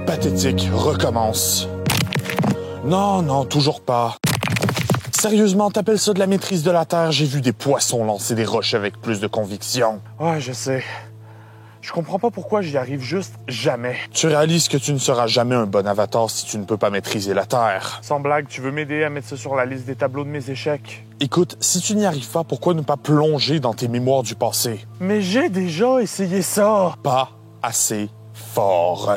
Pathétique, recommence. Non, non, toujours pas. Sérieusement, t'appelles ça de la maîtrise de la Terre? J'ai vu des poissons lancer des roches avec plus de conviction. Ouais, je sais. Je comprends pas pourquoi j'y arrive juste jamais. Tu réalises que tu ne seras jamais un bon avatar si tu ne peux pas maîtriser la Terre. Sans blague, tu veux m'aider à mettre ça sur la liste des tableaux de mes échecs? Écoute, si tu n'y arrives pas, pourquoi ne pas plonger dans tes mémoires du passé? Mais j'ai déjà essayé ça. Pas assez fort.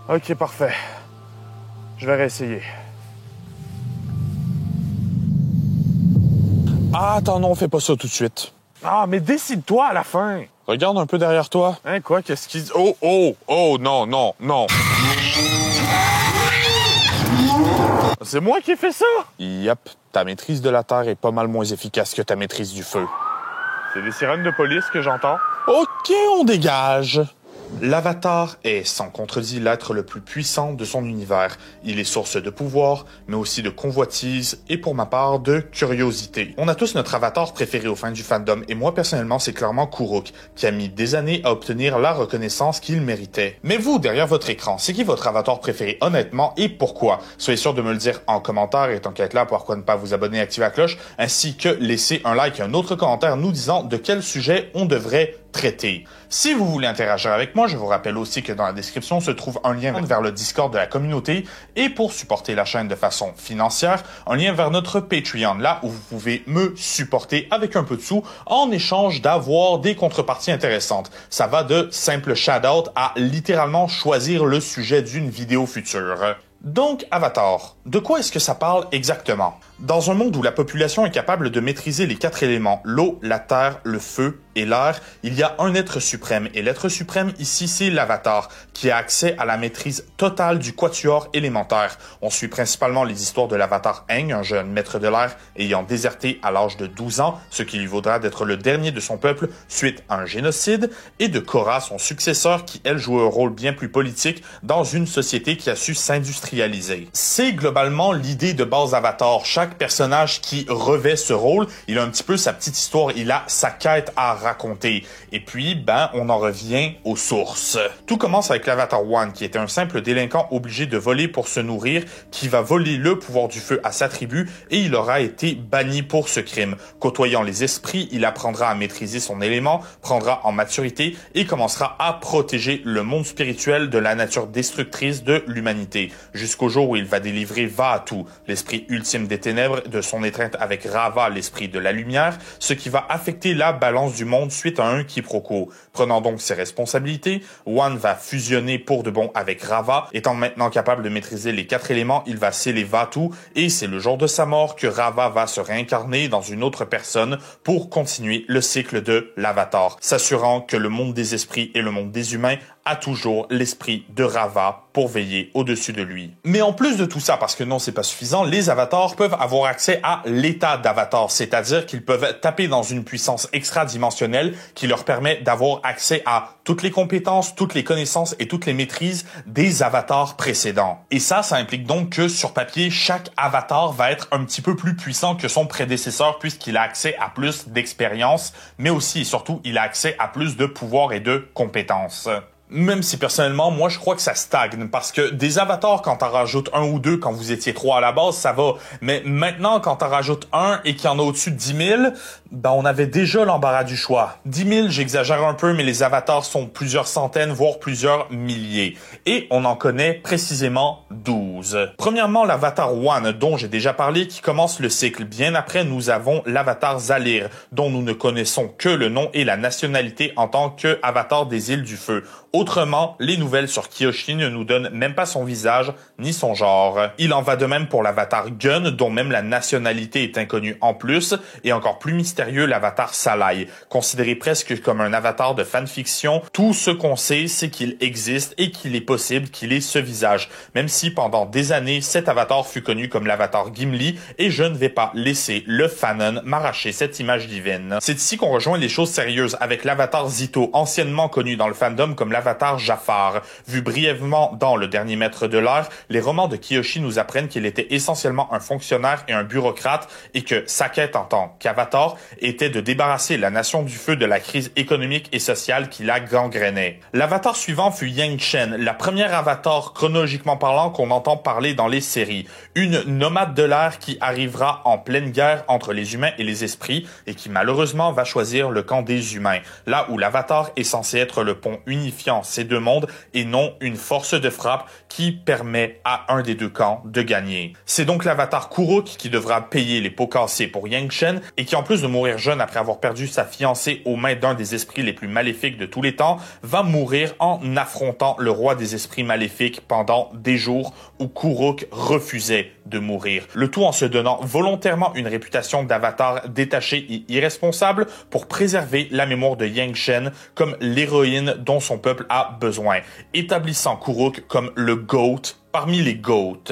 Ok, parfait. Je vais réessayer. Ah, attends, non, fais pas ça tout de suite. Ah, mais décide-toi à la fin. Regarde un peu derrière toi. Hein, quoi? Qu'est-ce qu'il dit? Oh, oh, oh, non, non, non. C'est moi qui ai fait ça? Yep, ta maîtrise de la Terre est pas mal moins efficace que ta maîtrise du feu. C'est des sirènes de police que j'entends. Ok, on dégage. L'Avatar est, sans contredit, l'être le plus puissant de son univers. Il est source de pouvoir, mais aussi de convoitise et, pour ma part, de curiosité. On a tous notre avatar préféré au fin du fandom, et moi, personnellement, c'est clairement Kuruk, qui a mis des années à obtenir la reconnaissance qu'il méritait. Mais vous, derrière votre écran, c'est qui votre avatar préféré, honnêtement, et pourquoi? Soyez sûr de me le dire en commentaire, et tant qu'à être là, pourquoi ne pas vous abonner et activer la cloche, ainsi que laisser un like et un autre commentaire nous disant de quel sujet on devrait traiter. Si vous voulez interagir avec moi, je vous rappelle aussi que dans la description se trouve un lien vers le Discord de la communauté et pour supporter la chaîne de façon financière, un lien vers notre Patreon, là où vous pouvez me supporter avec un peu de sous en échange d'avoir des contreparties intéressantes. Ça va de simple shout-out à littéralement choisir le sujet d'une vidéo future. Donc, Avatar, de quoi est-ce que ça parle exactement? Dans un monde où la population est capable de maîtriser les 4 éléments, l'eau, la terre, le feu et l'air, il y a un être suprême. Et l'être suprême ici, c'est l'Avatar, qui a accès à la maîtrise totale du quatuor élémentaire. On suit principalement les histoires de l'Avatar Aang, un jeune maître de l'air ayant déserté à l'âge de 12 ans, ce qui lui vaudra d'être le dernier de son peuple suite à un génocide, et de Korra, son successeur, qui elle joue un rôle bien plus politique dans une société qui a su s'industrialiser. C'est globalement l'idée de base d'Avatar. Chaque personnage qui revêt ce rôle, il a un petit peu sa petite histoire, il a sa quête à raconter. Et puis, on en revient aux sources. Tout commence avec l'Avatar One, qui était un simple délinquant obligé de voler pour se nourrir, qui va voler le pouvoir du feu à sa tribu, et il aura été banni pour ce crime. Côtoyant les esprits, il apprendra à maîtriser son élément, prendra en maturité, et commencera à protéger le monde spirituel de la nature destructrice de l'humanité, jusqu'au jour où il va délivrer Vaatu, l'esprit ultime des ténèbres, de son étreinte avec Rava, l'esprit de la lumière, ce qui va affecter la balance du monde suite à un quiproquo. Prenant donc ses responsabilités, One va fusionner pour de bon avec Rava. Étant maintenant capable de maîtriser les 4 éléments, il va sceller Vaatu et c'est le jour de sa mort que Rava va se réincarner dans une autre personne pour continuer le cycle de l'Avatar, s'assurant que le monde des esprits et le monde des humains a toujours l'esprit de Rava pour veiller au-dessus de lui. Mais en plus de tout ça, parce que non, c'est pas suffisant, les avatars peuvent avoir accès à l'état d'avatar, c'est-à-dire qu'ils peuvent taper dans une puissance extra-dimensionnelle qui leur permet d'avoir accès à toutes les compétences, toutes les connaissances et toutes les maîtrises des avatars précédents. Et ça implique donc que sur papier, chaque avatar va être un petit peu plus puissant que son prédécesseur puisqu'il a accès à plus d'expérience, mais aussi et surtout, il a accès à plus de pouvoir et de compétences. Même si personnellement, moi je crois que ça stagne, parce que des avatars, quand t'en rajoutes un ou deux, quand vous étiez 3 à la base, ça va. Mais maintenant, quand t'en rajoutes un et qu'il y en a au-dessus de 10 000, on avait déjà l'embarras du choix. 10 000, j'exagère un peu, mais les avatars sont plusieurs centaines, voire plusieurs milliers. Et on en connaît précisément 12. Premièrement, l'Avatar One, dont j'ai déjà parlé, qui commence le cycle. Bien après, nous avons l'Avatar Zalir, dont nous ne connaissons que le nom et la nationalité en tant qu'Avatar des îles du feu. Autrement, les nouvelles sur Kyoshi ne nous donnent même pas son visage ni son genre. Il en va de même pour l'avatar Gun, dont même la nationalité est inconnue en plus, et encore plus mystérieux l'avatar Salai, considéré presque comme un avatar de fanfiction. Tout ce qu'on sait, c'est qu'il existe et qu'il est possible qu'il ait ce visage, même si pendant des années, cet avatar fut connu comme l'avatar Gimli, et je ne vais pas laisser le fanon m'arracher cette image divine. C'est ici qu'on rejoint les choses sérieuses avec l'avatar Zito, anciennement connu dans le fandom comme l'avatar l'avatar Jafar. Vu brièvement dans Le Dernier Maître de l'Air, les romans de Kiyoshi nous apprennent qu'il était essentiellement un fonctionnaire et un bureaucrate et que sa quête en tant qu'avatar était de débarrasser la Nation du Feu de la crise économique et sociale qui la gangrénait. L'avatar suivant fut Yang Chen, la première avatar chronologiquement parlant qu'on entend parler dans les séries. Une nomade de l'air qui arrivera en pleine guerre entre les humains et les esprits et qui malheureusement va choisir le camp des humains, là où l'avatar est censé être le pont unifiant ces deux mondes et non une force de frappe qui permet à un des deux camps de gagner. C'est donc l'avatar Kuruk qui devra payer les pots cassés pour Yang Chen et qui, en plus de mourir jeune après avoir perdu sa fiancée aux mains d'un des esprits les plus maléfiques de tous les temps, va mourir en affrontant le roi des esprits maléfiques pendant des jours où Kuruk refusait de mourir. Le tout en se donnant volontairement une réputation d'avatar détaché et irresponsable pour préserver la mémoire de Yang Chen comme l'héroïne dont son peuple a besoin, établissant Kuruk comme le GOAT parmi les GOAT.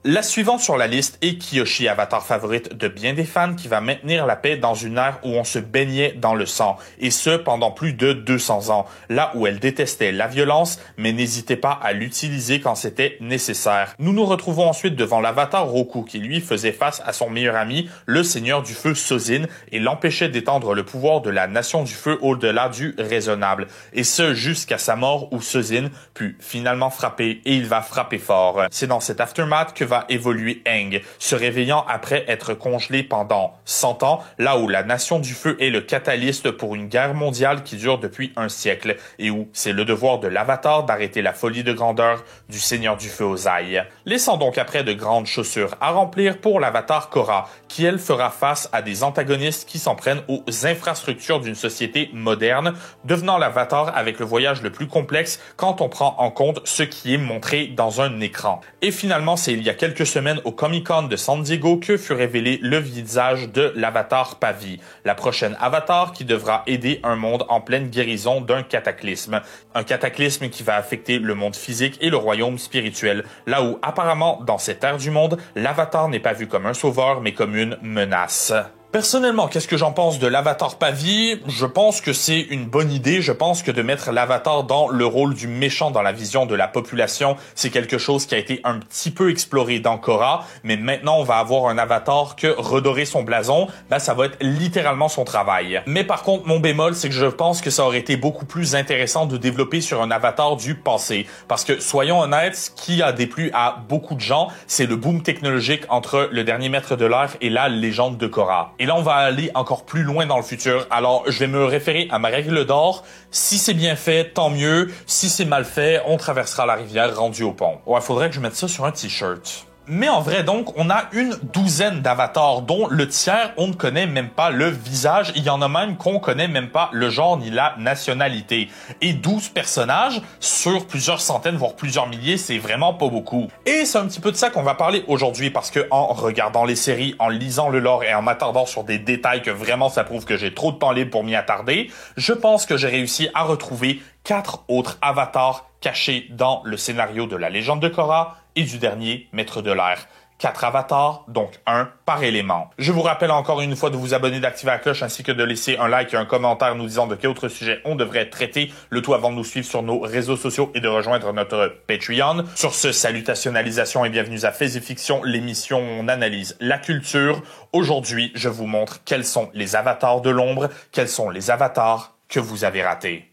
La suivante sur la liste est Kiyoshi, avatar favorite de bien des fans, qui va maintenir la paix dans une ère où on se baignait dans le sang, et ce pendant plus de 200 ans, là où elle détestait la violence, mais n'hésitait pas à l'utiliser quand c'était nécessaire. Nous nous retrouvons ensuite devant l'avatar Roku, qui lui faisait face à son meilleur ami, le seigneur du feu Sozin, et l'empêchait d'étendre le pouvoir de la Nation du Feu au-delà du raisonnable, et ce jusqu'à sa mort où Sozin put finalement frapper, et il va frapper fort. C'est dans cet aftermath que va évoluer Aang, se réveillant après être congelé pendant 100 ans, là où la Nation du Feu est le catalyste pour une guerre mondiale qui dure depuis un siècle, et où c'est le devoir de l'avatar d'arrêter la folie de grandeur du Seigneur du Feu Ozai. Laissant donc après de grandes chaussures à remplir pour l'avatar Korra, qui elle fera face à des antagonistes qui s'en prennent aux infrastructures d'une société moderne, devenant l'avatar avec le voyage le plus complexe quand on prend en compte ce qui est montré dans un écran. Et finalement, c'est il y a quelques semaines au Comic-Con de San Diego que fut révélé le visage de l'avatar Pavi, la prochaine avatar qui devra aider un monde en pleine guérison d'un cataclysme. Un cataclysme qui va affecter le monde physique et le royaume spirituel, là où apparemment dans cette ère du monde, l'avatar n'est pas vu comme un sauveur mais comme une menace. Personnellement, qu'est-ce que j'en pense de l'avatar Pavi? Je pense que c'est une bonne idée. Je pense que de mettre l'avatar dans le rôle du méchant dans la vision de la population, c'est quelque chose qui a été un petit peu exploré dans Korra, mais maintenant on va avoir un avatar que redorer son blason, ça va être littéralement son travail. Mais par contre, mon bémol, c'est que je pense que ça aurait été beaucoup plus intéressant de développer sur un avatar du passé. Parce que, soyons honnêtes, ce qui a déplu à beaucoup de gens, c'est le boom technologique entre Le Dernier Maître de l'Air et la légende de Korra. Et là, on va aller encore plus loin dans le futur. Alors, je vais me référer à ma règle d'or. Si c'est bien fait, tant mieux. Si c'est mal fait, on traversera la rivière rendu au pont. Ouais, faudrait que je mette ça sur un t-shirt. Mais en vrai, donc, on a une douzaine d'avatars, dont le tiers, on ne connaît même pas le visage. Il y en a même qu'on connaît même pas le genre ni la nationalité. Et 12 personnages sur plusieurs centaines, voire plusieurs milliers, c'est vraiment pas beaucoup. Et c'est un petit peu de ça qu'on va parler aujourd'hui, parce que en regardant les séries, en lisant le lore et en m'attardant sur des détails que vraiment ça prouve que j'ai trop de temps libre pour m'y attarder, je pense que j'ai réussi à retrouver 4 autres avatars cachés dans le scénario de la légende de Korra et du Dernier Maître de l'Air. 4 avatars, donc 1 par élément. Je vous rappelle encore une fois de vous abonner, d'activer la cloche ainsi que de laisser un like et un commentaire nous disant de quel autre sujet on devrait traiter, le tout avant de nous suivre sur nos réseaux sociaux et de rejoindre notre Patreon. Sur ce, salutationalisation et bienvenue à Faits et Fiction, l'émission où on analyse la culture. Aujourd'hui, je vous montre quels sont les avatars de l'ombre, quels sont les avatars que vous avez ratés.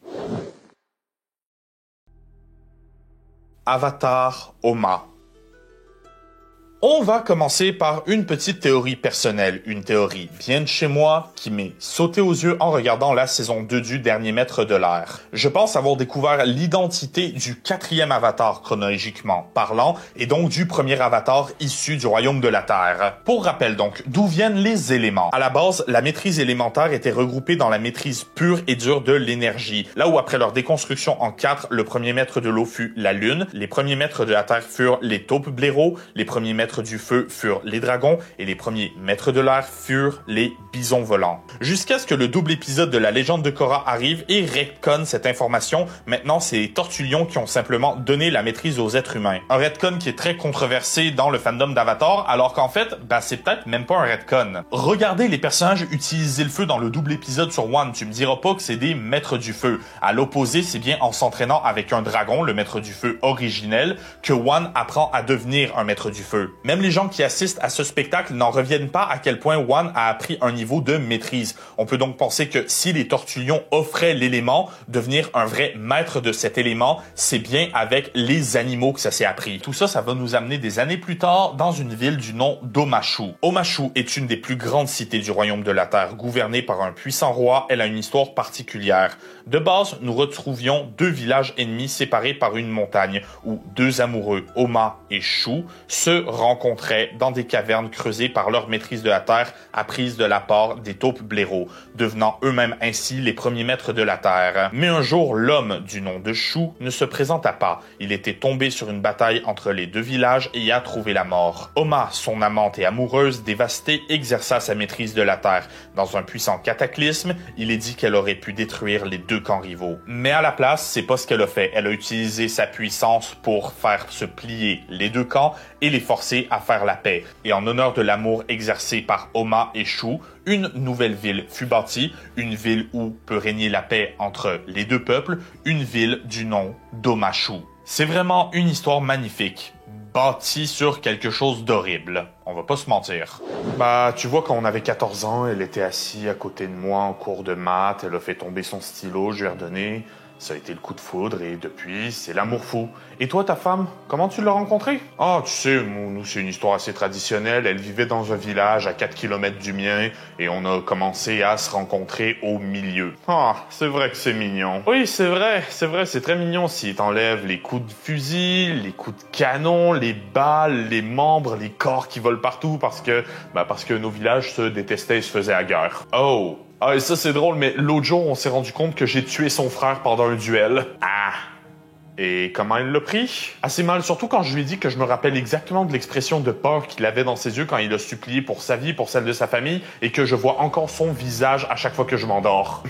Avatar Oma. On va commencer par une petite théorie personnelle, une théorie bien de chez moi qui m'est sautée aux yeux en regardant la saison 2 du Dernier Maître de l'Air. Je pense avoir découvert l'identité du 4e avatar chronologiquement parlant et donc du premier avatar issu du royaume de la Terre. Pour rappel donc, d'où viennent les éléments? À la base, la maîtrise élémentaire était regroupée dans la maîtrise pure et dure de l'énergie. Là où après leur déconstruction en 4, le premier maître de l'eau fut la Lune, les premiers maîtres de la Terre furent les taupes blaireaux, les premiers maîtres maîtres du feu furent les dragons et les premiers maîtres de l'air furent les bisons volants. Jusqu'à ce que le double épisode de la légende de Korra arrive et retconne cette information, maintenant c'est les Tortulions qui ont simplement donné la maîtrise aux êtres humains. Un retcon qui est très controversé dans le fandom d'Avatar, alors qu'en fait, c'est peut-être même pas un retcon. Regardez les personnages utiliser le feu dans le double épisode sur Wan, tu me diras pas que c'est des maîtres du feu. À l'opposé, c'est bien en s'entraînant avec un dragon, le maître du feu originel, que Wan apprend à devenir un maître du feu. Même les gens qui assistent à ce spectacle n'en reviennent pas à quel point Wan a appris un niveau de maîtrise. On peut donc penser que si les Tortulions offraient l'élément, devenir un vrai maître de cet élément, c'est bien avec les animaux que ça s'est appris. Tout ça, ça va nous amener des années plus tard dans une ville du nom d'Omashu. Omashu est une des plus grandes cités du royaume de la Terre, gouvernée par un puissant roi. Elle a une histoire particulière. De base, nous retrouvions deux villages ennemis séparés par une montagne, où deux amoureux, Oma et Shu, se rencontraient dans des cavernes creusées par leur maîtrise de la Terre, apprise de la part des taupes blaireaux, devenant eux-mêmes ainsi les premiers maîtres de la Terre. Mais un jour, l'homme du nom de Shu ne se présenta pas. Il était tombé sur une bataille entre les deux villages et y a trouvé la mort. Oma, son amante et amoureuse, dévastée, exerça sa maîtrise de la Terre. Dans un puissant cataclysme, il est dit qu'elle aurait pu détruire les deux camps rivaux. Mais à la place, c'est pas ce qu'elle a fait. Elle a utilisé sa puissance pour faire se plier les deux camps et les forcer à faire la paix. Et en honneur de l'amour exercé par Oma et Shu, une nouvelle ville fut bâtie, une ville où peut régner la paix entre les deux peuples, une ville du nom d'Omashu. C'est vraiment une histoire magnifique, bâtie sur quelque chose d'horrible. On va pas se mentir. Tu vois, quand on avait 14 ans, elle était assise à côté de moi en cours de maths, elle a fait tomber son stylo, je lui ai redonné. Ça a été le coup de foudre et depuis, c'est l'amour fou. Et toi, ta femme, comment tu l'as rencontrée? Ah, tu sais, nous, c'est une histoire assez traditionnelle. Elle vivait dans un village à 4 km du mien et on a commencé à se rencontrer au milieu. Ah, c'est vrai que c'est mignon. Oui, c'est vrai, c'est très mignon si t'enlèves les coups de fusil, les coups de canon, les balles, les membres, les corps qui volent partout parce que nos villages se détestaient et se faisaient à guerre. Oh! Ah, et ça, c'est drôle, mais l'autre jour, on s'est rendu compte que j'ai tué son frère pendant un duel. Ah! Et comment il l'a pris? Assez mal, surtout quand je lui ai dit que je me rappelle exactement de l'expression de peur qu'il avait dans ses yeux quand il a supplié pour sa vie, pour celle de sa famille, et que je vois encore son visage à chaque fois que je m'endors.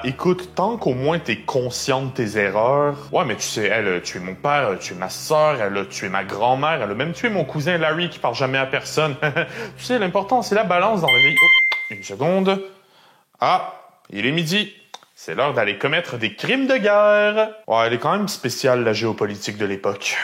Écoute, tant qu'au moins t'es conscient de tes erreurs... Ouais, mais tu sais, elle a tué mon père, elle a tué ma sœur, elle a tué ma grand-mère, elle a même tué mon cousin Larry qui parle jamais à personne. Tu sais, l'important, c'est la balance dans la vie. Oh, une seconde. Ah, il est midi. C'est l'heure d'aller commettre des crimes de guerre. Ouais, elle est quand même spéciale, la géopolitique de l'époque.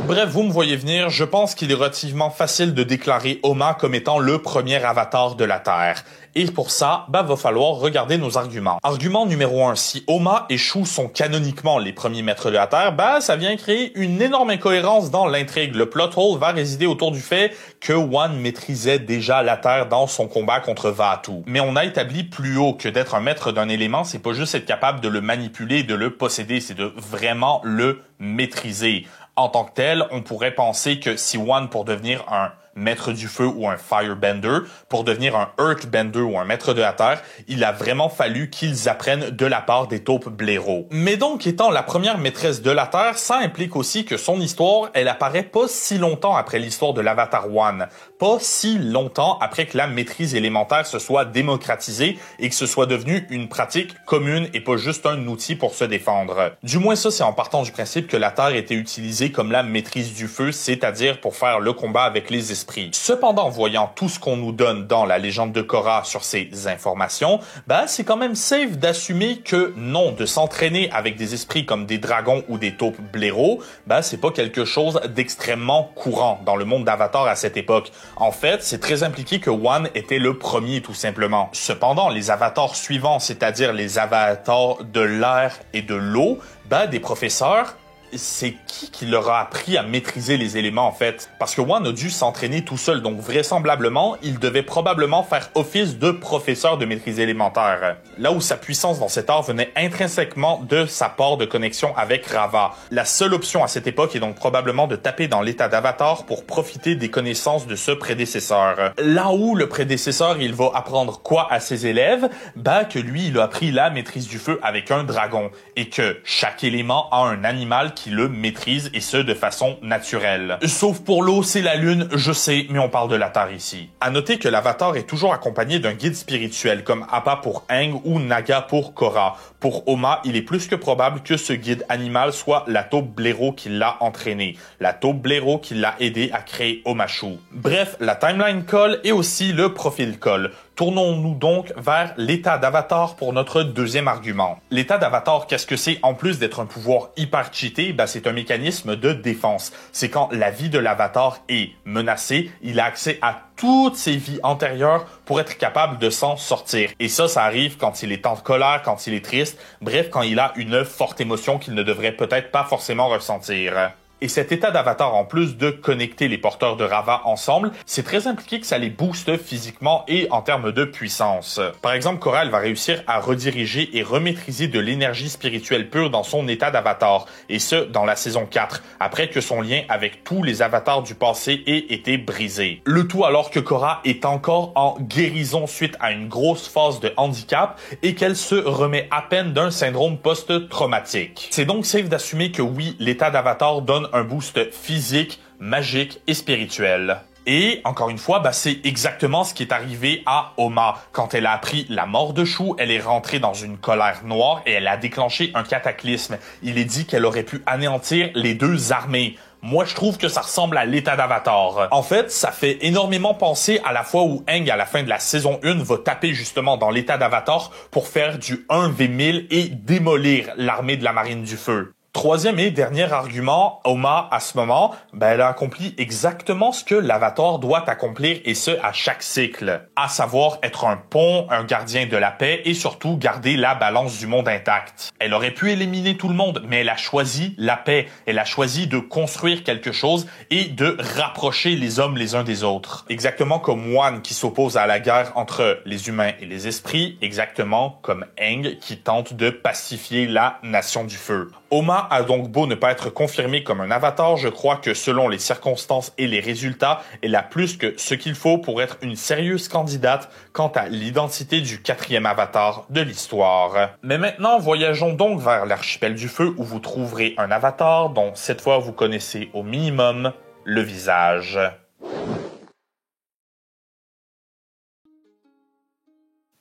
Bref, vous me voyez venir, je pense qu'il est relativement facile de déclarer Oma comme étant le premier avatar de la Terre. Et pour ça, va falloir regarder nos arguments. Argument numéro 1, si Oma et Shu sont canoniquement les premiers maîtres de la Terre, ça vient créer une énorme incohérence dans l'intrigue. Le plot hole va résider autour du fait que Wan maîtrisait déjà la Terre dans son combat contre Vaatu. Mais on a établi plus haut que d'être un maître d'un élément, c'est pas juste être capable de le manipuler et de le posséder, c'est de vraiment le maîtriser. En tant que tel, on pourrait penser que si Wan, pour devenir un maître du feu ou un firebender, pour devenir un earthbender ou un maître de la terre, il a vraiment fallu qu'ils apprennent de la part des taupes blaireaux. Mais donc, étant la première maîtresse de la terre, ça implique aussi que son histoire, elle apparaît pas si longtemps après l'histoire de l'Avatar One, pas si longtemps après que la maîtrise élémentaire se soit démocratisée et que ce soit devenu une pratique commune et pas juste un outil pour se défendre. Du moins ça, c'est en partant du principe que la terre était utilisée comme la maîtrise du feu, c'est-à-dire pour faire le combat avec les esprits. Cependant, voyant tout ce qu'on nous donne dans la légende de Korra sur ces informations, c'est quand même safe d'assumer que non, de s'entraîner avec des esprits comme des dragons ou des taupes blaireaux, c'est pas quelque chose d'extrêmement courant dans le monde d'Avatar à cette époque. En fait, c'est très impliqué que Wan était le premier tout simplement. Cependant, les avatars suivants, c'est-à-dire les avatars de l'air et de l'eau, des professeurs, c'est qui leur a appris à maîtriser les éléments en fait? Parce que Wan a dû s'entraîner tout seul, donc vraisemblablement, il devait probablement faire office de professeur de maîtrise élémentaire. Là où sa puissance dans cet art venait intrinsèquement de sa part de connexion avec Rava. La seule option à cette époque est donc probablement de taper dans l'état d'avatar pour profiter des connaissances de ce prédécesseur. Là où le prédécesseur, il va apprendre quoi à ses élèves? Que lui, il a appris la maîtrise du feu avec un dragon et que chaque élément a un animal qui le maîtrise et ce de façon naturelle. Sauf pour l'eau, c'est la lune, je sais, mais on parle de la Terre ici. À noter que l'avatar est toujours accompagné d'un guide spirituel comme Appa pour Aang ou Naga pour Korra. Pour Oma, il est plus que probable que ce guide animal soit la taupe blaireau qui l'a entraîné, la taupe blaireau qui l'a aidé à créer Omashu. Bref, la timeline colle et aussi le profil colle. Tournons-nous donc vers l'état d'avatar pour notre deuxième argument. L'état d'avatar, qu'est-ce que c'est? En plus d'être un pouvoir hyper cheaté, c'est un mécanisme de défense. C'est quand la vie de l'avatar est menacée, il a accès à toutes ses vies antérieures pour être capable de s'en sortir. Et ça arrive quand il est en colère, quand il est triste, bref, quand il a une forte émotion qu'il ne devrait peut-être pas forcément ressentir. Et cet état d'avatar, en plus de connecter les porteurs de Raava ensemble, c'est très impliqué que ça les booste physiquement et en termes de puissance. Par exemple, Korra, elle va réussir à rediriger et remaîtriser de l'énergie spirituelle pure dans son état d'avatar, et ce, dans la saison 4, après que son lien avec tous les avatars du passé ait été brisé. Le tout alors que Korra est encore en guérison suite à une grosse phase de handicap et qu'elle se remet à peine d'un syndrome post-traumatique. C'est donc safe d'assumer que oui, l'état d'avatar donne un boost physique, magique et spirituel. Et, encore une fois, c'est exactement ce qui est arrivé à Oma. Quand elle a appris la mort de Shu, elle est rentrée dans une colère noire et elle a déclenché un cataclysme. Il est dit qu'elle aurait pu anéantir les deux armées. Moi, je trouve que ça ressemble à l'état d'avatar. En fait, ça fait énormément penser à la fois où Aang, à la fin de la saison 1, va taper justement dans l'état d'avatar pour faire du 1v1000 et démolir l'armée de la Marine du Feu. Troisième et dernier argument, Oma, à ce moment, elle a accompli exactement ce que l'avatar doit accomplir et ce, à chaque cycle. À savoir être un pont, un gardien de la paix et surtout garder la balance du monde intacte. Elle aurait pu éliminer tout le monde, mais elle a choisi la paix. Elle a choisi de construire quelque chose et de rapprocher les hommes les uns des autres. Exactement comme Wan qui s'oppose à la guerre entre les humains et les esprits, exactement comme Aang qui tente de pacifier la Nation du Feu. Oma a donc beau ne pas être confirmée comme un avatar, je crois que selon les circonstances et les résultats, elle a plus que ce qu'il faut pour être une sérieuse candidate quant à l'identité du 4e avatar de l'histoire. Mais maintenant, voyageons donc vers l'archipel du feu où vous trouverez un avatar dont cette fois vous connaissez au minimum le visage.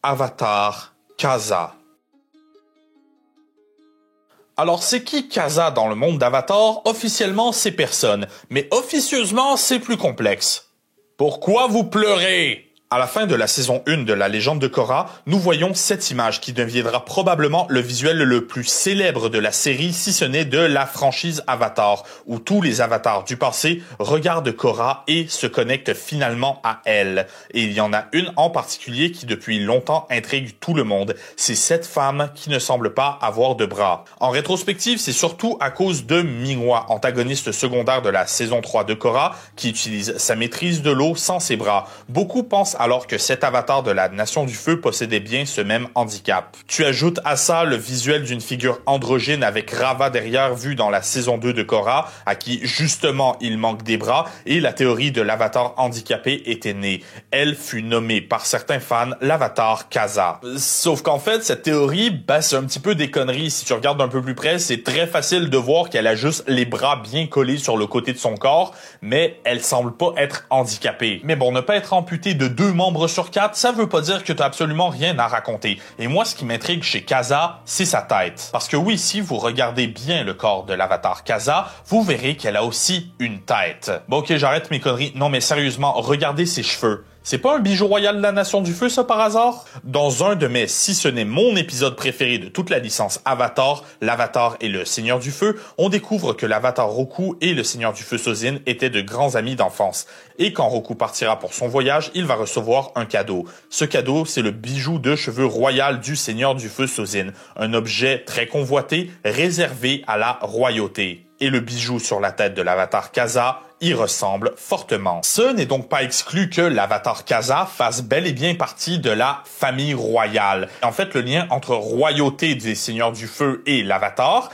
Avatar Kaza. Alors, c'est qui Kaza dans le monde d'Avatar? Officiellement, c'est personne. Mais officieusement, c'est plus complexe. Pourquoi vous pleurez? À la fin de la saison 1 de La Légende de Korra, nous voyons cette image qui deviendra probablement le visuel le plus célèbre de la série, si ce n'est de la franchise Avatar, où tous les avatars du passé regardent Korra et se connectent finalement à elle. Et il y en a une en particulier qui depuis longtemps intrigue tout le monde. C'est cette femme qui ne semble pas avoir de bras. En rétrospective, c'est surtout à cause de Mingwa, antagoniste secondaire de la saison 3 de Korra, qui utilise sa maîtrise de l'eau sans ses bras. Beaucoup pensent alors que cet avatar de la Nation du Feu possédait bien ce même handicap. Tu ajoutes à ça le visuel d'une figure androgyne avec Raava derrière vue dans la saison 2 de Korra, à qui justement il manque des bras, et la théorie de l'avatar handicapé était née. Elle fut nommée par certains fans l'avatar Kaza. Sauf qu'en fait, cette théorie, c'est un petit peu des conneries. Si tu regardes un peu plus près, c'est très facile de voir qu'elle a juste les bras bien collés sur le côté de son corps, mais elle semble pas être handicapée. Mais bon, ne pas être amputé de 2 membres sur 4, ça veut pas dire que t'as absolument rien à raconter. Et moi, ce qui m'intrigue chez Kaza, c'est sa tête. Parce que oui, si vous regardez bien le corps de l'avatar Kaza, vous verrez qu'elle a aussi une tête. Bon, ok, j'arrête mes conneries. Non, mais sérieusement, regardez ses cheveux. C'est pas un bijou royal de la Nation du Feu, ça, par hasard? Dans un de mes, si ce n'est mon épisode préféré de toute la licence Avatar, l'Avatar et le Seigneur du Feu, on découvre que l'Avatar Roku et le Seigneur du Feu Sozin étaient de grands amis d'enfance. Et quand Roku partira pour son voyage, il va recevoir un cadeau. Ce cadeau, c'est le bijou de cheveux royal du Seigneur du Feu Sozin, un objet très convoité, réservé à la royauté. Et le bijou sur la tête de l'avatar Kaza y ressemble fortement. Ce n'est donc pas exclu que l'avatar Kaza fasse bel et bien partie de la famille royale. En fait, le lien entre royauté des Seigneurs du Feu et l'avatar,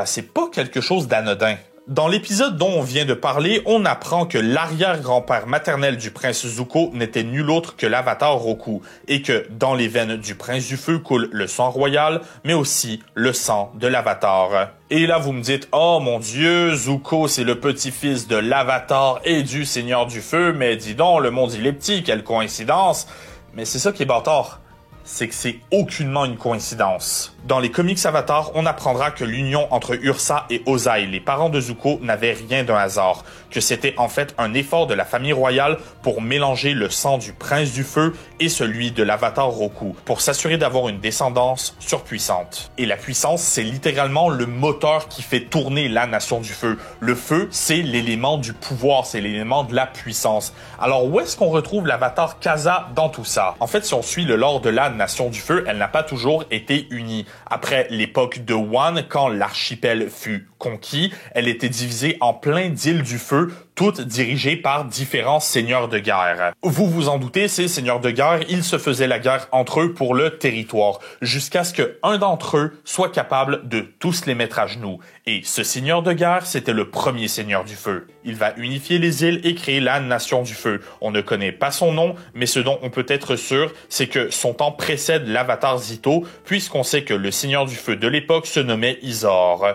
c'est pas quelque chose d'anodin. Dans l'épisode dont on vient de parler, on apprend que l'arrière-grand-père maternel du prince Zuko n'était nul autre que l'avatar Roku, et que dans les veines du prince du feu coule le sang royal, mais aussi le sang de l'avatar. Et là vous me dites, oh mon dieu, Zuko c'est le petit-fils de l'avatar et du seigneur du feu, mais dis donc, le monde il est petit, quelle coïncidence! Mais c'est ça qui est bâtard. C'est que c'est aucunement une coïncidence. Dans les comics Avatar, on apprendra que l'union entre Ursa et Ozai, les parents de Zuko, n'avait rien d'un hasard, que c'était en fait un effort de la famille royale pour mélanger le sang du prince du feu et celui de l'avatar Roku, pour s'assurer d'avoir une descendance surpuissante. Et la puissance, c'est littéralement le moteur qui fait tourner la nation du feu. Le feu, c'est l'élément du pouvoir, c'est l'élément de la puissance. Alors où est-ce qu'on retrouve l'avatar Kaza dans tout ça? En fait, si on suit le lore de la nation du feu, elle n'a pas toujours été unie. Après l'époque de Wan, quand l'archipel fut conquis, elle était divisée en plein d'îles du feu, toutes dirigées par différents seigneurs de guerre. Vous vous en doutez, ces seigneurs de guerre, ils se faisaient la guerre entre eux pour le territoire, jusqu'à ce qu'un d'entre eux soit capable de tous les mettre à genoux. Et ce seigneur de guerre, c'était le premier seigneur du feu. Il va unifier les îles et créer la nation du feu. On ne connaît pas son nom, mais ce dont on peut être sûr, c'est que son temps précède l'avatar Zito, puisqu'on sait que le seigneur du feu de l'époque se nommait Izor.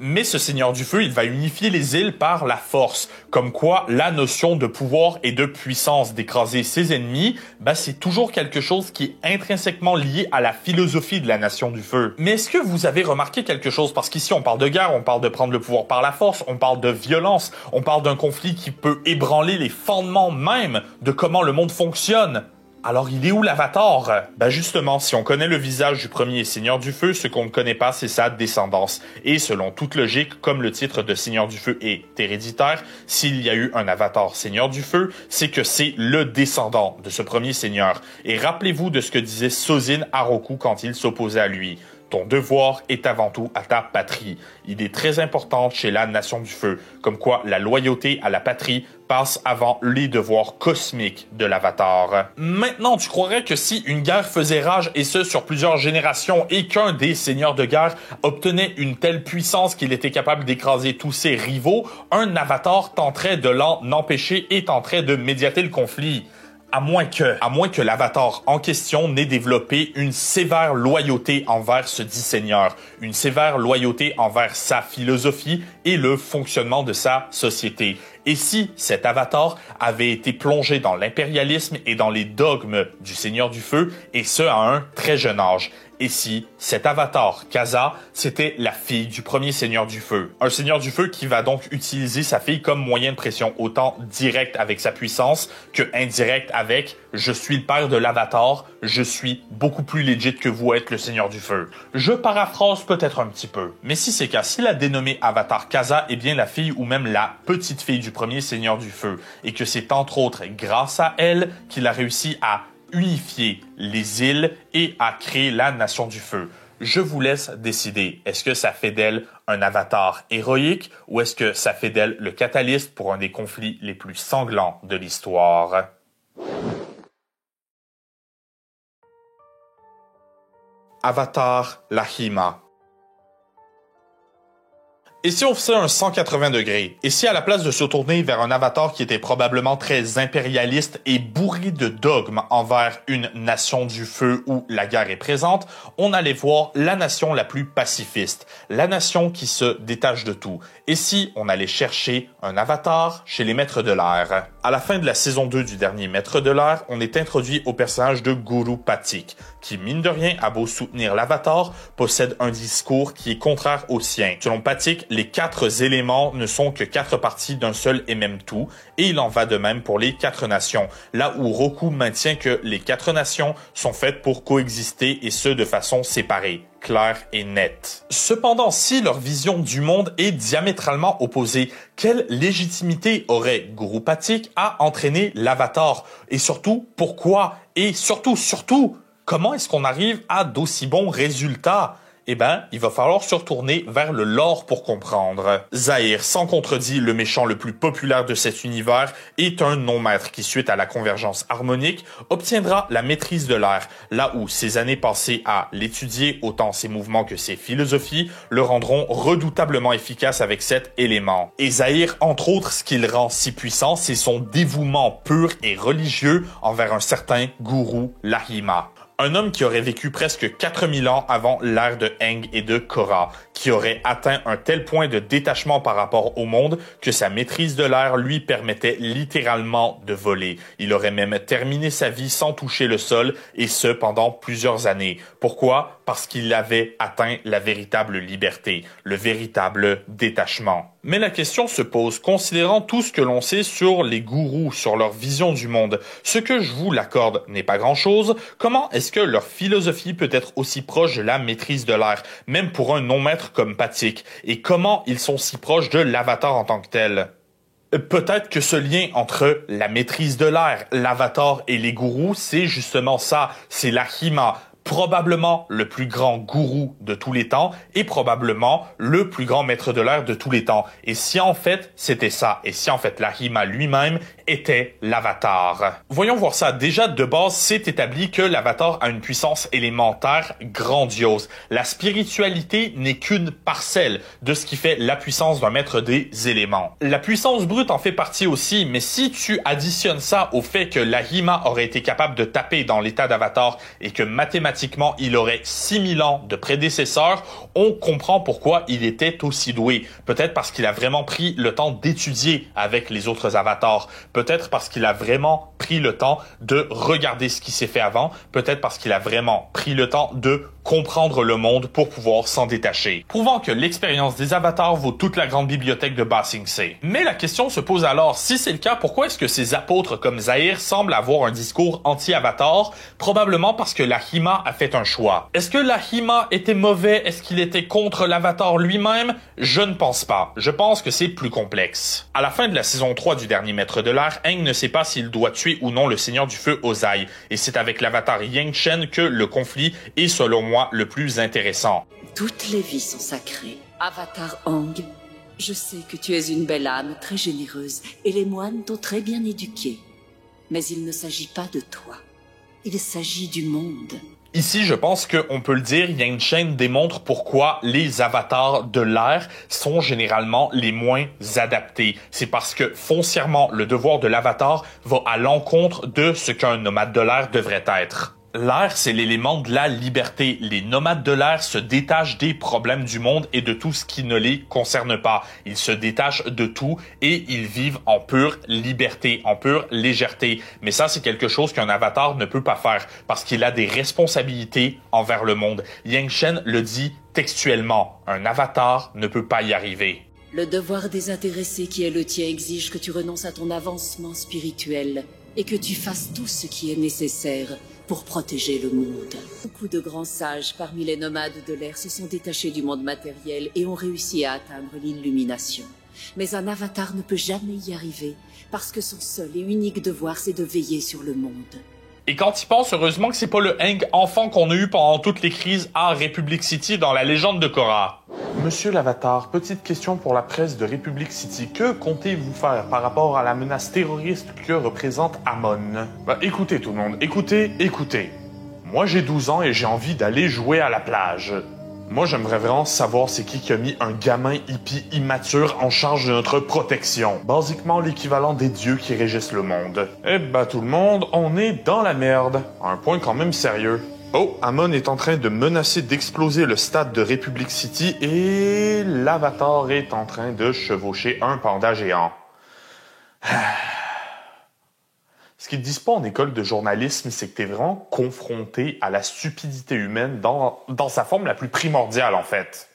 Mais ce seigneur du feu, il va unifier les îles par la force. Comme quoi, la notion de pouvoir et de puissance d'écraser ses ennemis, c'est toujours quelque chose qui est intrinsèquement lié à la philosophie de la nation du feu. Mais est-ce que vous avez remarqué quelque chose? Parce qu'ici, on parle de guerre, on parle de prendre le pouvoir par la force, on parle de violence, on parle d'un conflit qui peut ébranler les fondements même de comment le monde fonctionne. Alors, il est où l'avatar? Justement, si on connaît le visage du premier Seigneur du Feu, ce qu'on ne connaît pas, c'est sa descendance. Et selon toute logique, comme le titre de Seigneur du Feu est héréditaire, s'il y a eu un avatar Seigneur du Feu, c'est que c'est le descendant de ce premier Seigneur. Et rappelez-vous de ce que disait Sozin à Roku quand il s'opposait à lui. Ton devoir est avant tout à ta patrie. Il est très important chez la Nation du Feu, comme quoi la loyauté à la patrie passe avant les devoirs cosmiques de l'avatar. Maintenant, tu croirais que si une guerre faisait rage, et ce sur plusieurs générations, et qu'un des seigneurs de guerre obtenait une telle puissance qu'il était capable d'écraser tous ses rivaux, un avatar tenterait de l'en empêcher et tenterait de médiater le conflit. À moins que l'avatar en question n'ait développé une sévère loyauté envers ce dit seigneur, une sévère loyauté envers sa philosophie et le fonctionnement de sa société. Et si cet avatar avait été plongé dans l'impérialisme et dans les dogmes du Seigneur du Feu, et ce à un très jeune âge? Et si cet avatar, Kaza, c'était la fille du premier Seigneur du Feu? Un Seigneur du Feu qui va donc utiliser sa fille comme moyen de pression, autant direct avec sa puissance que indirect avec « je suis le père de l'avatar, je suis beaucoup plus legit que vous êtes le Seigneur du Feu ». Je paraphrase peut-être un petit peu. Mais si c'est cas, si la dénommée avatar Kaza est bien la fille ou même la petite fille du premier Seigneur du Feu, et que c'est entre autres grâce à elle qu'il a réussi à unifier les îles et à créer la Nation du Feu. Je vous laisse décider. Est-ce que ça fait d'elle un avatar héroïque ou est-ce que ça fait d'elle le catalyste pour un des conflits les plus sanglants de l'histoire? Avatar Lahima. Et si on faisait un 180 degrés? Et si à la place de se tourner vers un avatar qui était probablement très impérialiste et bourré de dogmes envers une nation du feu où la guerre est présente, on allait voir la nation la plus pacifiste, la nation qui se détache de tout. Et si on allait chercher un avatar chez les maîtres de l'air? À la fin de la saison 2 du dernier Maître de l'air, on est introduit au personnage de Guru Pathik, qui mine de rien a beau soutenir l'avatar, possède un discours qui est contraire au sien. Selon Pathik, les 4 éléments ne sont que 4 parties d'un seul et même tout, et il en va de même pour les 4 nations, là où Roku maintient que les 4 nations sont faites pour coexister et ce de façon séparée, claire et nette. Cependant, si leur vision du monde est diamétralement opposée, quelle légitimité aurait Guru Pathik à entraîner l'avatar? Et surtout, pourquoi? Et surtout, comment est-ce qu'on arrive à d'aussi bons résultats? Eh ben, il va falloir se retourner vers le lore pour comprendre. Zahir, sans contredit le méchant le plus populaire de cet univers, est un non-maître qui, suite à la convergence harmonique, obtiendra la maîtrise de l'air, là où ses années passées à l'étudier, autant ses mouvements que ses philosophies, le rendront redoutablement efficace avec cet élément. Et Zahir, entre autres, ce qui le rend si puissant, c'est son dévouement pur et religieux envers un certain gourou Lahima. Un homme qui aurait vécu presque 4000 ans avant l'ère de Aang et de Korra, qui aurait atteint un tel point de détachement par rapport au monde que sa maîtrise de l'air lui permettait littéralement de voler. Il aurait même terminé sa vie sans toucher le sol, et ce pendant plusieurs années. Pourquoi? Parce qu'il avait atteint la véritable liberté, le véritable détachement. Mais la question se pose, considérant tout ce que l'on sait sur les gourous, sur leur vision du monde, ce que je vous l'accorde n'est pas grand-chose, comment est-ce que leur philosophie peut être aussi proche de la maîtrise de l'air, même pour un non-maître comme Patik, et comment ils sont si proches de l'avatar en tant que tel? Peut-être que ce lien entre la maîtrise de l'air, l'avatar et les gourous, c'est justement ça, c'est Lahima, probablement le plus grand gourou de tous les temps et probablement le plus grand maître de l'air de tous les temps. Et si en fait c'était ça, et si en fait Lahima lui-même était l'avatar. Voyons voir ça. Déjà de base, c'est établi que l'avatar a une puissance élémentaire grandiose. La spiritualité n'est qu'une parcelle de ce qui fait la puissance d'un maître des éléments. La puissance brute en fait partie aussi, mais si tu additionnes ça au fait que Lahima aurait été capable de taper dans l'état d'avatar et que mathématiquement il aurait 6000 ans de prédécesseur, on comprend pourquoi il était aussi doué. Peut-être parce qu'il a vraiment pris le temps d'étudier avec les autres avatars. Peut-être parce qu'il a vraiment pris le temps de regarder ce qui s'est fait avant. Peut-être parce qu'il a vraiment pris le temps de comprendre le monde pour pouvoir s'en détacher. Prouvant que l'expérience des avatars vaut toute la grande bibliothèque de Ba Sing Se. Mais la question se pose alors, si c'est le cas, pourquoi est-ce que ces apôtres comme Zahir semblent avoir un discours anti-avatar? Probablement parce que Lahima a fait un choix. Est-ce que Lahima était mauvais? Est-ce qu'il était contre l'avatar lui-même? Je ne pense pas. Je pense que c'est plus complexe. À la fin de la saison 3 du dernier Maître de l'air, Aang ne sait pas s'il doit tuer ou non le Seigneur du Feu Ozai. Et c'est avec l'avatar Yang Chen que le conflit est selon moi le plus intéressant. Toutes les vies sont sacrées. Avatar Aang, je sais que tu es une belle âme très généreuse et les moines t'ont très bien éduqué. Mais il ne s'agit pas de toi. Il s'agit du monde. Ici, je pense qu'on peut le dire, Yang Chen démontre pourquoi les avatars de l'air sont généralement les moins adaptés. C'est parce que foncièrement, le devoir de l'avatar va à l'encontre de ce qu'un nomade de l'air devrait être. L'air, c'est l'élément de la liberté. Les nomades de l'air se détachent des problèmes du monde et de tout ce qui ne les concerne pas. Ils se détachent de tout et ils vivent en pure liberté, en pure légèreté. Mais ça, c'est quelque chose qu'un avatar ne peut pas faire parce qu'il a des responsabilités envers le monde. Yang Chen le dit textuellement, un avatar ne peut pas y arriver. Le devoir désintéressé qui est le tien exige que tu renonces à ton avancement spirituel et que tu fasses tout ce qui est nécessaire pour protéger le monde. Beaucoup de grands sages parmi les nomades de l'air se sont détachés du monde matériel et ont réussi à atteindre l'illumination. Mais un avatar ne peut jamais y arriver parce que son seul et unique devoir c'est de veiller sur le monde. Et quand il pense, heureusement que c'est pas le Aang enfant qu'on a eu pendant toutes les crises à Republic City dans la légende de Korra. Monsieur l'Avatar, petite question pour la presse de Republic City. Que comptez-vous faire par rapport à la menace terroriste que représente Amon? Écoutez tout le monde, écoutez. Moi j'ai 12 ans et j'ai envie d'aller jouer à la plage. Moi j'aimerais vraiment savoir c'est qui a mis un gamin hippie immature en charge de notre protection. Basiquement l'équivalent des dieux qui régissent le monde. Tout le monde, on est dans la merde. Un point quand même sérieux. Oh, Amon est en train de menacer d'exploser le stade de Republic City et l'Avatar est en train de chevaucher un panda géant. Ce qu'ils disent pas en école de journalisme, c'est que t'es vraiment confronté à la stupidité humaine dans sa forme la plus primordiale, en fait.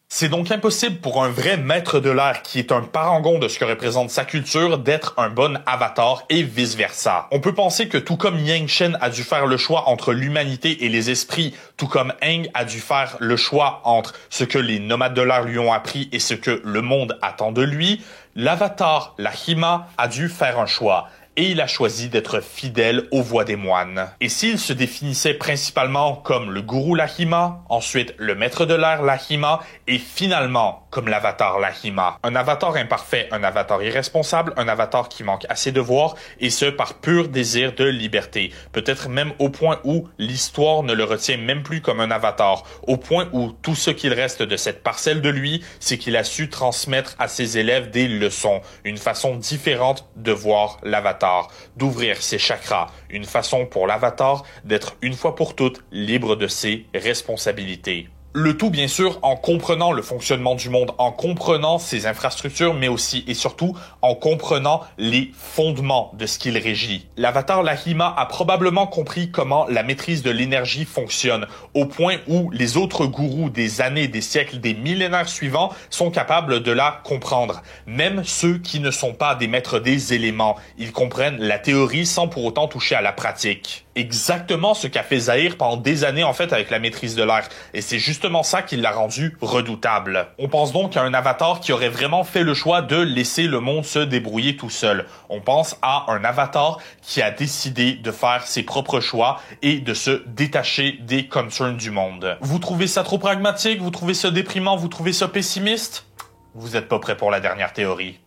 C'est donc impossible pour un vrai maître de l'air qui est un parangon de ce que représente sa culture d'être un bon avatar et vice-versa. On peut penser que tout comme Yang Chen a dû faire le choix entre l'humanité et les esprits, tout comme Aang a dû faire le choix entre ce que les nomades de l'air lui ont appris et ce que le monde attend de lui, l'avatar, Lahima, a dû faire un choix. et il a choisi d'être fidèle aux voies des moines. Et s'il se définissait principalement comme le gourou Lahima, ensuite le maître de l'air Lahima, et finalement comme l'avatar Lahima. Un avatar imparfait, un avatar irresponsable, un avatar qui manque à ses devoirs, et ce par pur désir de liberté. Peut-être même au point où l'histoire ne le retient même plus comme un avatar, au point où tout ce qu'il reste de cette parcelle de lui, c'est qu'il a su transmettre à ses élèves des leçons, une façon différente de voir l'avatar, d'ouvrir ses chakras, une façon pour l'avatar d'être une fois pour toutes libre de ses responsabilités. Le tout, bien sûr, en comprenant le fonctionnement du monde, en comprenant ses infrastructures, mais aussi et surtout en comprenant les fondements de ce qu'il régit. L'avatar Lahima a probablement compris comment la maîtrise de l'énergie fonctionne, au point où les autres gourous des années, des siècles, des millénaires suivants sont capables de la comprendre. Même ceux qui ne sont pas des maîtres des éléments, ils comprennent la théorie sans pour autant toucher à la pratique. Exactement ce qu'a fait Zahir pendant des années en fait avec la maîtrise de l'air. Et c'est justement ça qui l'a rendu redoutable. On pense donc à un avatar qui aurait vraiment fait le choix de laisser le monde se débrouiller tout seul. On pense à un avatar qui a décidé de faire ses propres choix et de se détacher des concerns du monde. Vous trouvez ça trop pragmatique? Vous trouvez ça déprimant? Vous trouvez ça pessimiste? Vous n'êtes pas prêt pour la dernière théorie.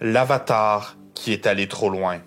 L'avatar qui est allé trop loin.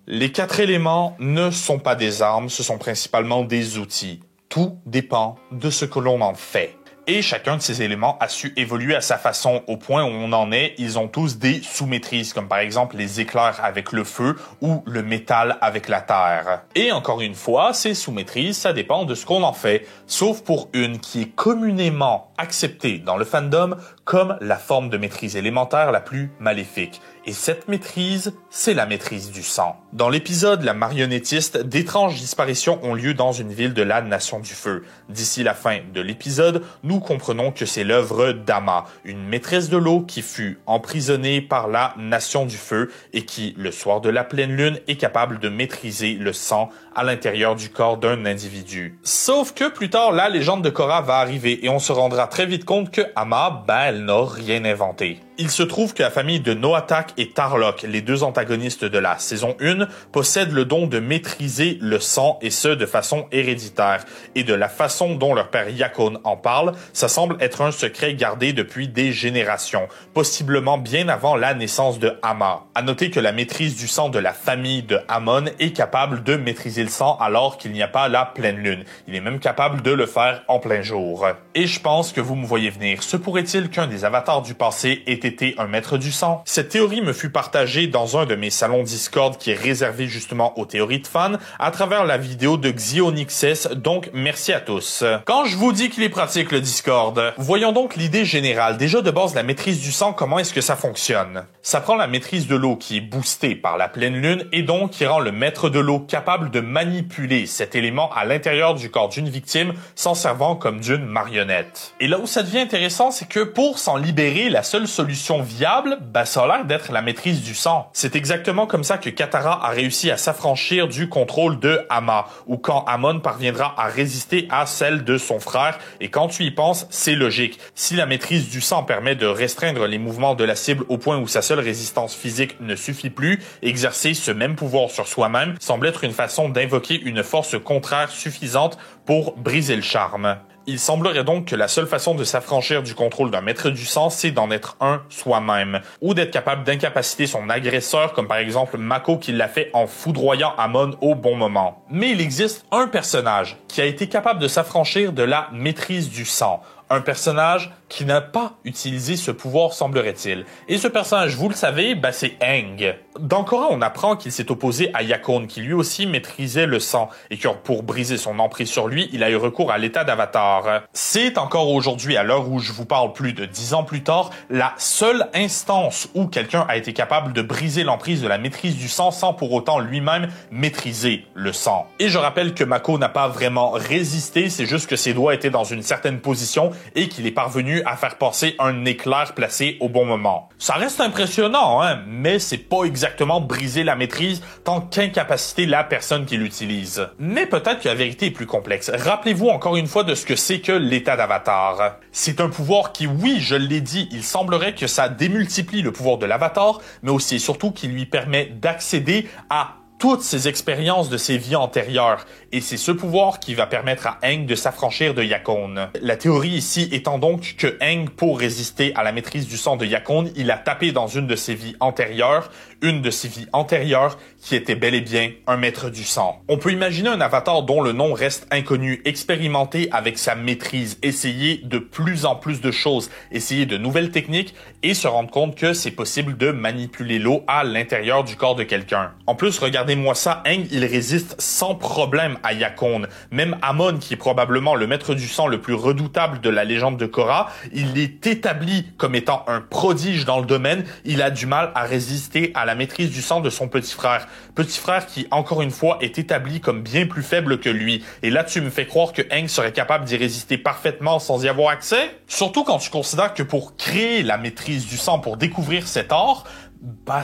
Les 4 éléments ne sont pas des armes, ce sont principalement des outils. Tout dépend de ce que l'on en fait. Et chacun de ces éléments a su évoluer à sa façon. Au point où on en est, ils ont tous des sous-maîtrises, comme par exemple les éclairs avec le feu ou le métal avec la terre. Et encore une fois, ces sous-maîtrises, ça dépend de ce qu'on en fait, sauf pour une qui est communément acceptée dans le fandom comme la forme de maîtrise élémentaire la plus maléfique. Et cette maîtrise, c'est la maîtrise du sang. Dans l'épisode La marionnettiste, d'étranges disparitions ont lieu dans une ville de la Nation du Feu. D'ici la fin de l'épisode, nous comprenons que c'est l'œuvre d'Ama, une maîtresse de l'eau qui fut emprisonnée par la Nation du Feu et qui, le soir de la pleine lune, est capable de maîtriser le sang à l'intérieur du corps d'un individu. Sauf que plus tard, la légende de Korra va arriver et on se rendra très vite compte que Ama, elle n'a rien inventé. Il se trouve que la famille de Noatak et Tarlok, les deux antagonistes de la saison 1, possèdent le don de maîtriser le sang et ce de façon héréditaire. Et de la façon dont leur père Yakon en parle, ça semble être un secret gardé depuis des générations, possiblement bien avant la naissance de Ama. À noter que la maîtrise du sang de la famille de Amon est capable de maîtriser le sang alors qu'il n'y a pas la pleine lune. Il est même capable de le faire en plein jour. Et je pense que vous me voyez venir. Se pourrait-il qu'un des avatars du passé ait été un maître du sang? Cette théorie me fut partagée dans un de mes salons Discord qui est réservé justement aux théories de fans à travers la vidéo de Xionixes, donc merci à tous. Quand je vous dis qu'il est pratique le Discord, voyons donc l'idée générale. Déjà de base, la maîtrise du sang, comment est-ce que ça fonctionne? Ça prend la maîtrise de l'eau qui est boostée par la pleine lune et donc qui rend le maître de l'eau capable de manipuler cet élément à l'intérieur du corps d'une victime s'en servant comme d'une marionnette. Et là où ça devient intéressant, c'est que pour s'en libérer, la seule solution viable, ça a l'air d'être la maîtrise du sang. C'est exactement comme ça que Katara a réussi à s'affranchir du contrôle de Ama, ou quand Amon parviendra à résister à celle de son frère, et quand tu y penses, c'est logique. Si la maîtrise du sang permet de restreindre les mouvements de la cible au point où sa seule résistance physique ne suffit plus, exercer ce même pouvoir sur soi-même semble être une façon d'invoquer une force contraire suffisante pour briser le charme. Il semblerait donc que la seule façon de s'affranchir du contrôle d'un maître du sang, c'est d'en être un soi-même, ou d'être capable d'incapaciter son agresseur, comme par exemple Mako qui l'a fait en foudroyant Amon au bon moment. Mais il existe un personnage qui a été capable de s'affranchir de la maîtrise du sang. Un personnage qui n'a pas utilisé ce pouvoir, semblerait-il. Et ce personnage, vous le savez, c'est Aang. Dans Korra, on apprend qu'il s'est opposé à Yakon, qui lui aussi maîtrisait le sang, et que pour briser son emprise sur lui, il a eu recours à l'état d'avatar. C'est encore aujourd'hui, à l'heure où je vous parle plus de 10 ans plus tard, la seule instance où quelqu'un a été capable de briser l'emprise de la maîtrise du sang sans pour autant lui-même maîtriser le sang. Et je rappelle que Mako n'a pas vraiment résisté, c'est juste que ses doigts étaient dans une certaine position et qu'il est parvenu parvenu à faire passer un éclair placé au bon moment. Ça reste impressionnant, hein, mais c'est pas exactement briser la maîtrise tant qu'incapaciter la personne qui l'utilise. Mais peut-être que la vérité est plus complexe. Rappelez-vous encore une fois de ce que c'est que l'état d'avatar. C'est un pouvoir qui, oui, je l'ai dit, il semblerait que ça démultiplie le pouvoir de l'avatar, mais aussi et surtout qui lui permet d'accéder à toutes ses expériences de ses vies antérieures, et c'est ce pouvoir qui va permettre à Aang de s'affranchir de Yakone. La théorie ici étant donc que Aang, pour résister à la maîtrise du sang de Yakone, il a tapé dans une de ses vies antérieures qui était bel et bien un maître du sang. On peut imaginer un avatar dont le nom reste inconnu, expérimenté avec sa maîtrise, essayer de plus en plus de choses, essayer de nouvelles techniques et se rendre compte que c'est possible de manipuler l'eau à l'intérieur du corps de quelqu'un. En plus, regardez-moi ça, Aang, il résiste sans problème à Yakone. Même Amon, qui est probablement le maître du sang le plus redoutable de la légende de Korra, il est établi comme étant un prodige dans le domaine, il a du mal à résister à la maîtrise du sang de son petit frère. Petit frère qui, encore une fois, est établi comme bien plus faible que lui. Et là, tu me fais croire que Aang serait capable d'y résister parfaitement sans y avoir accès? Surtout quand tu considères que pour créer la maîtrise du sang, pour découvrir cet art,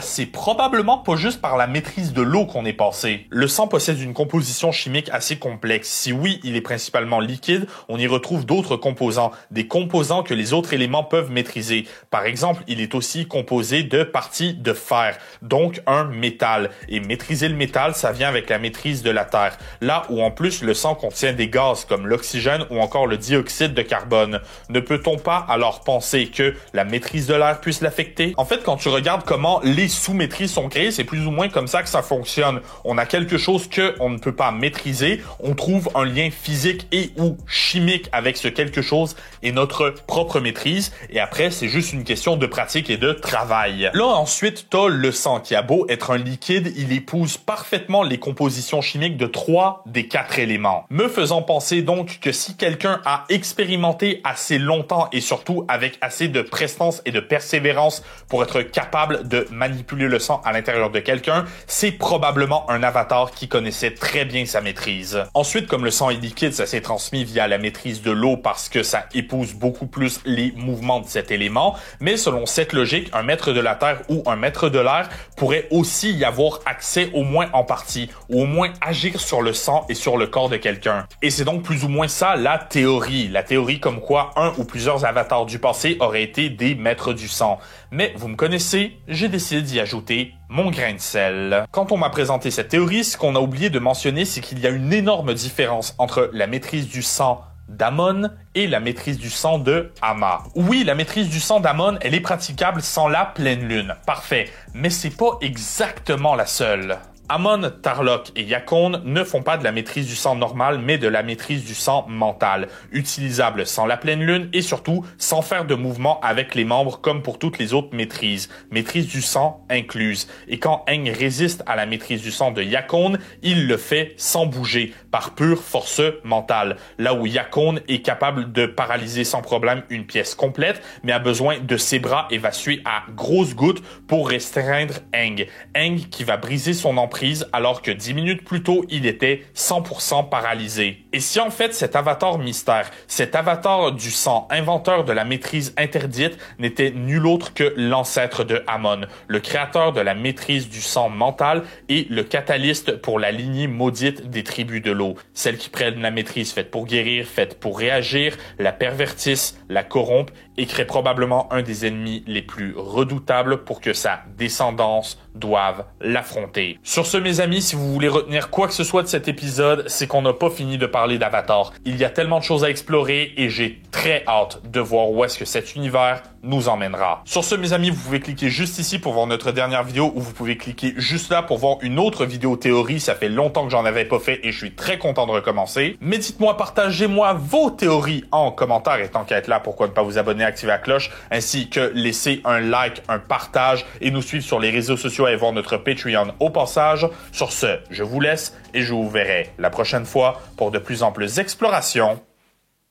c'est probablement pas juste par la maîtrise de l'eau qu'on est passé. Le sang possède une composition chimique assez complexe. Si oui, il est principalement liquide, on y retrouve d'autres composants, des composants que les autres éléments peuvent maîtriser. Par exemple, il est aussi composé de parties de fer, donc un métal. Et maîtriser le métal, ça vient avec la maîtrise de la terre. Là où en plus le sang contient des gaz comme l'oxygène ou encore le dioxyde de carbone. Ne peut-on pas alors penser que la maîtrise de l'air puisse l'affecter? En fait, quand tu regardes comment les sous-maîtrises sont créées, c'est plus ou moins comme ça que ça fonctionne. On a quelque chose que on ne peut pas maîtriser, on trouve un lien physique et ou chimique avec ce quelque chose et notre propre maîtrise, et après c'est juste une question de pratique et de travail. Là ensuite, t'as le sang qui a beau être un liquide, il épouse parfaitement les compositions chimiques de 3 des 4 éléments. Me faisant penser donc que si quelqu'un a expérimenté assez longtemps et surtout avec assez de prestance et de persévérance pour être capable de manipuler le sang à l'intérieur de quelqu'un, c'est probablement un avatar qui connaissait très bien sa maîtrise. Ensuite, comme le sang est liquide, ça s'est transmis via la maîtrise de l'eau parce que ça épouse beaucoup plus les mouvements de cet élément, mais selon cette logique, un maître de la terre ou un maître de l'air pourrait aussi y avoir accès au moins en partie, ou au moins agir sur le sang et sur le corps de quelqu'un. Et c'est donc plus ou moins ça la théorie comme quoi un ou plusieurs avatars du passé auraient été des maîtres du sang. Mais vous me connaissez, j'ai décidé d'y ajouter mon grain de sel. Quand on m'a présenté cette théorie, ce qu'on a oublié de mentionner, c'est qu'il y a une énorme différence entre la maîtrise du sang d'Amon et la maîtrise du sang de Amma. Oui, la maîtrise du sang d'Amon, elle est praticable sans la pleine lune. Parfait. Mais c'est pas exactement la seule. Amon, Tarlok et Yakone ne font pas de la maîtrise du sang normale, mais de la maîtrise du sang mental, utilisable sans la pleine lune et surtout sans faire de mouvement avec les membres comme pour toutes les autres maîtrises, maîtrise du sang incluse. Et quand Aang résiste à la maîtrise du sang de Yakone, il le fait sans bouger, par pure force mentale, là où Yakone est capable de paralyser sans problème une pièce complète, mais a besoin de ses bras évacués à grosses gouttes pour restreindre Aang. Aang qui va briser son emprise alors que 10 minutes plus tôt, il était 100% paralysé. Et si en fait cet avatar mystère, cet avatar du sang, inventeur de la maîtrise interdite, n'était nul autre que l'ancêtre de Amon, le créateur de la maîtrise du sang mental et le catalyste pour la lignée maudite des tribus de l'eau, celles qui prennent la maîtrise faite pour guérir, faite pour réagir, la pervertissent, la corrompent et créent probablement un des ennemis les plus redoutables pour que sa descendance doive l'affronter. Sur ce, mes amis, si vous voulez retenir quoi que ce soit de cet épisode, c'est qu'on n'a pas fini de parler d'Avatar. Il y a tellement de choses à explorer et j'ai très hâte de voir où est-ce que cet univers nous emmènera. Sur ce, mes amis, vous pouvez cliquer juste ici pour voir notre dernière vidéo ou vous pouvez cliquer juste là pour voir une autre vidéo théorie. Ça fait longtemps que j'en avais pas fait et je suis très content de recommencer. Mais dites-moi, partagez-moi vos théories en commentaire et tant qu'à être là, pourquoi ne pas vous abonner, activer la cloche, ainsi que laisser un like, un partage et nous suivre sur les réseaux sociaux et voir notre Patreon au passage. Sur ce, je vous laisse et je vous verrai la prochaine fois pour de plus amples explorations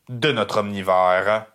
de notre omnivore.